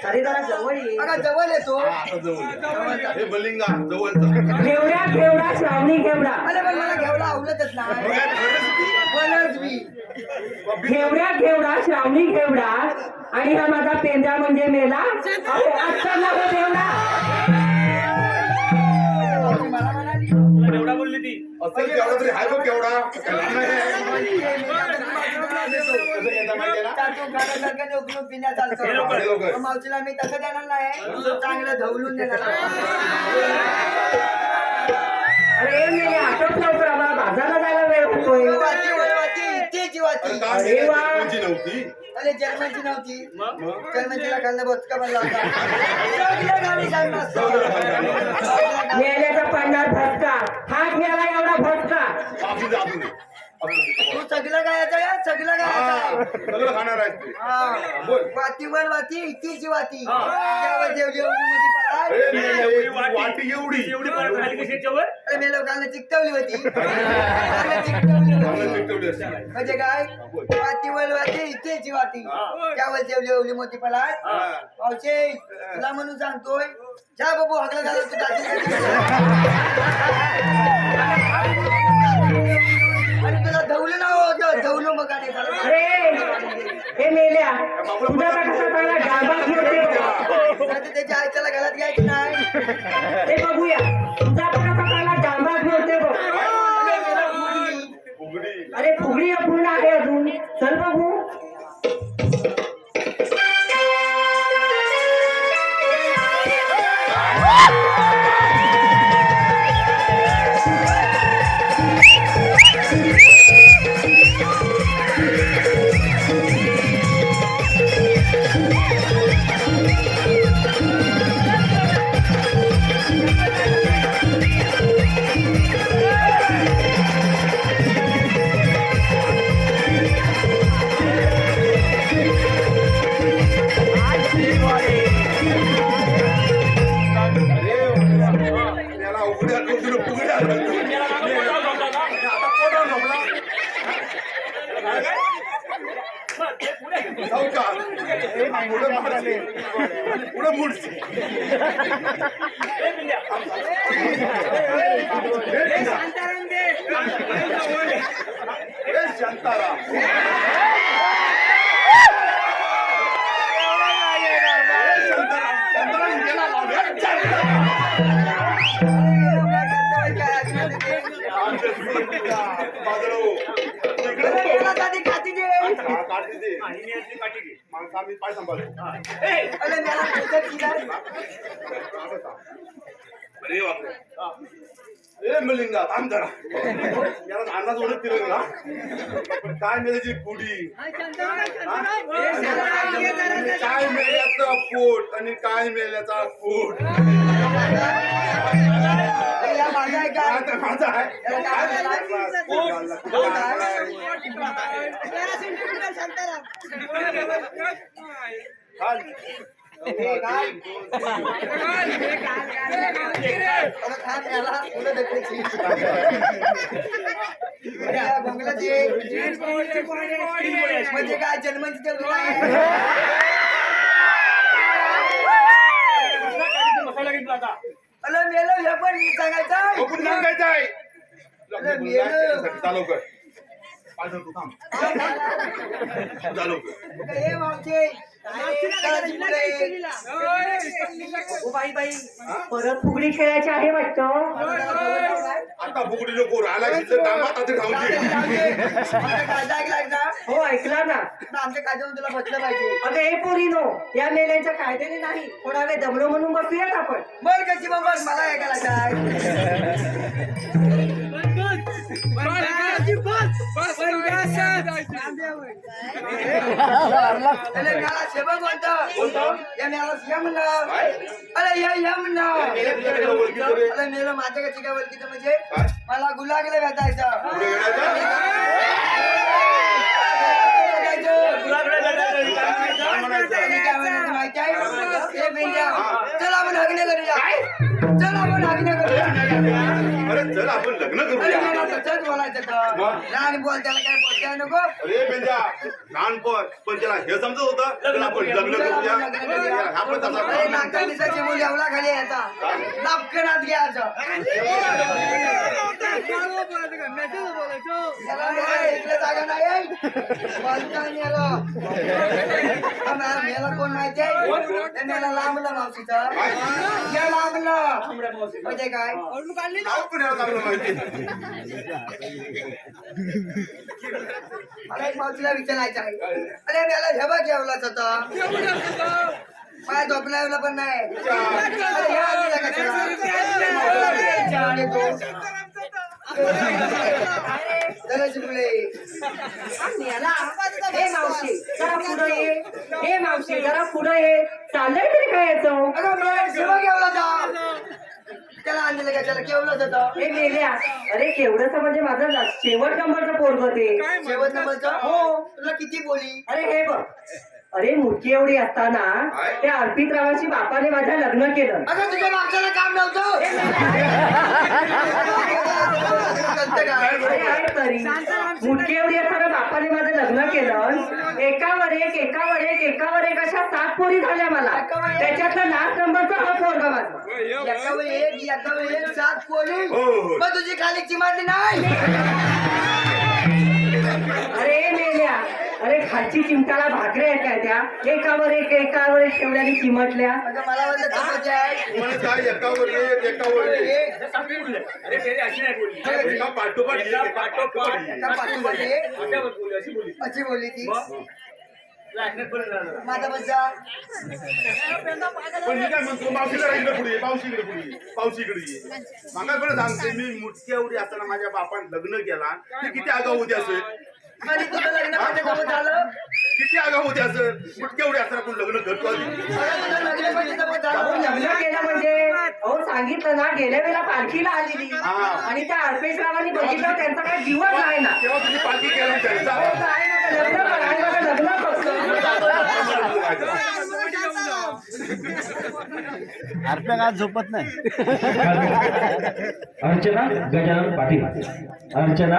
अरे जरा जवळ ये. अगं जवळ येतो. आता जवळ हे बलिंगा जवळचं. घेवडा घेवडा श्रावणी घेवडा. अरे पण मला घेवडा आवडतच नाही. बोलच मी. घेवड्या घेवडा श्रावणी घेवडा आणि हा माझा पेंद्या म्हणजे मेला. अहो, आजचा माझा घेवडा. मला म्हणाली एवढा बोलली ती. असेल केवढा तरी हाय बघ केवढा. कसं घेता माहितीये ना? मावशीला मी तसं देणार नाही, चांगलं धवलून देणार. अरे मेले आटोप लवकर आम्हाला बाजारला जायला वेळ होतोय. वाती वळवाती, इथे वाती. अरे काय अरे वा. कोणची नव्हती. अरे जर्मनची नव्हती. जर्मनचीला खाल्लं बोचका बनला होता. सगळं गाणी सांगणार. मेल्याचा पडणार भटका. हात गेला एवढा भटका. असू दे, असू दे. तू सगळं गायचं या, सगळं गायचं. सगळं खाणार आहेस तू. बोल. वाती वर वाती, इतीची वाती. जेव्हा जेवली मध्ये पडाय. ए, मेले, वाटी एवढी एवढी पण खाली कशी याच्यावर? अरे मी लोकांना चिकटवली होती. लोकांना चिकटवली मला होती. चिकटवली असते. म्हणजे काय वाती वर वाती, इतीची वाती. जेव्हा जेवली मोठी पडाय. मावशे तुला म्हणून सांगतोय, जा बाबू हकला झाला तू आणि तुला धवलं ना होतं, धवलं मग आणि झालं. अरे हे मेल्या तुझा कसा चांगला डाबा घेते. नाही तर त्याच्या आयच्याला घरात घ्यायची नाही. ते बघूया तुझा कसा चांगला डाबा घेते बघ. उघडी. अरे फुगडी अपूर्ण आहे अजून. चल बघू. त्याला उघड्या करून उघड्या आता पोटावर झोपला. जाऊ का? पुढं मारते. आणि पुढं मुडते. ए, शांताराम. शांताराम गेला काढते ते. आणि याची काठी घे. माणसं आम्ही पाय सांभाळतो. अरे मला पैसा दिला. अरे बापरे. ए मलिंगा थांब जरा. याला अन्नाच ओढत दिलं ना. पण काय मिळायची पुडी. काय मेल्याचं पोट आणि काय मेल्याचा पोट. या माझा आहे काय? आता माझा आहे. हे काय? अरे थांब याला पुढे ढकलायची. या बंगल्याची म्हणजे काय जन्माची तेवढी आहे. मसाला घेतला आता. अरे मेलो हे पण मी सांगायचं. कुठे सांगायचं आहे. अरे मेलो. चालू कर. पाय तू थांब. चालू कर. हे मावशे ओ बाई बाई परत फुगडी खेळायची आहे वाटतं. आता बुकडी नको राहिला घेतलं कामात आता राहू दे. कायदा ऐकला एकदा? हो ऐकला ना. आता आमच्या कायद्यावर तुला बसलं पाहिजे. अगं हे पोरीनो या मेल्यांच्या कायद्याने नाही थोडा वेळ दमलो म्हणून बसूयात आपण. बर कशी बघ मला ऐकायला काय. अरे मला सेवक म्हणतो. या मला या म्हणलं. अरे या म्हणलं. अरे मेलं माझ्या कशी काय ओळखीचं म्हणजे मला गुलागला भेटायचं. माहिती आहे चला लग्न करूया चल आपण लग्न करूया अरे चल आपण लग्न अरे करूया मला तसंच बोलायचं तर मग? लहान बोल त्याला काय बोलताय नको अरे बेंजा लहानपण पण त्याला हे समजत होतं तर आपण लग्न चल करूया आपण लग्न करूया आपण अरे तसा नागता दिसाची मुली एवढा खाली यायचा नापकनात घ्यायचं त्याला नाही, इकडे जागा नाही बोलता नाही याला. मेला कोण माहिती आहे ते मेला लांबला मावशीचा या लांबला म्हणजे काय नाव पण याला चांगलं माहिती मला एक मावशीला विचारायचं आहे अरे मेला हे बघ जेवलाच होता पाय झोपला पण नाही अरे ह्या आजीला कशाला आणि तो जराशी मुले हे मावशी जरा पुढं ये हे मावशी जरा पुढं ये चाललंय तरी काय याचं अगं मेला जेव्हा जेवला होता त्याला आणलेलं का त्याला केवलंच होतं हे मेल्या अरे केवढंच म्हणजे माझं शेवट नंबरचं पोरग ते शेवट नंबरचं हो तुला किती बोली अरे हे बघ अरे मुलगी एवढी असताना त्या अर्पितरावांशी बापाने माझ्या लग्न केलं अगं तुझ्या मागच्याला काम नव्हतं अरे आहे तरी मुलगी एवढी असताना बापाने माझं लग्न केलं एकावर एक अशा 7 पोरी झाल्या मला त्याच्यातलं लास्ट नंबरचा हा पोरगा माझा एकावर एक 7 पोली हो, हो. मग तुझी खाली चिमाटली नाही अरे मेल्या अरे खालची चिमटाला भाकऱ्या आहेत काय त्या एकावर एक ठेवल्याने चिमटल्या अगं मला वाटलं तसंच आहे मला काय एकावर एक चांगली बोलली. अरे ते अशी नाही बोलली एका पाठोपाठ एक, एका पाठोपाठ एक. एका पाठोपाठ एक. अशावर बोलली अशी बोलली अशी बोलली ती लागण्यात बरं झालं. माझा बच्चा पण मी काय म्हणतो मावशीला इकडे पुढे पावशी इकडे ये मागा बरं सांगते मी मुटकी एवढी असताना माझ्या बापाने लग्न केला ते किती आगाऊ होते असेल आणि तुझं लग्न माझ्यासोबत झालं किती आगाऊ होते असेल मुटकी एवढी असताना कोण लग्न करतो आधी अगं तुझं लग्न माझ्यासोबत अहो झालं लग्न केलं म्हणजे अहो सांगितलं ना गेल्या वेळेला पालखीला आलेली हा. आणि त्या अल्पेशरावांनी बघितलं त्यांचा काही जीवच आहे ना तेव्हा तुम्ही पालखी केला त्यांचा अहो, काय नका लग्न करा आणि बघा लग्न कसं अर्पण आज झोपत नाही अर्चना गजानन पाटील अर्चना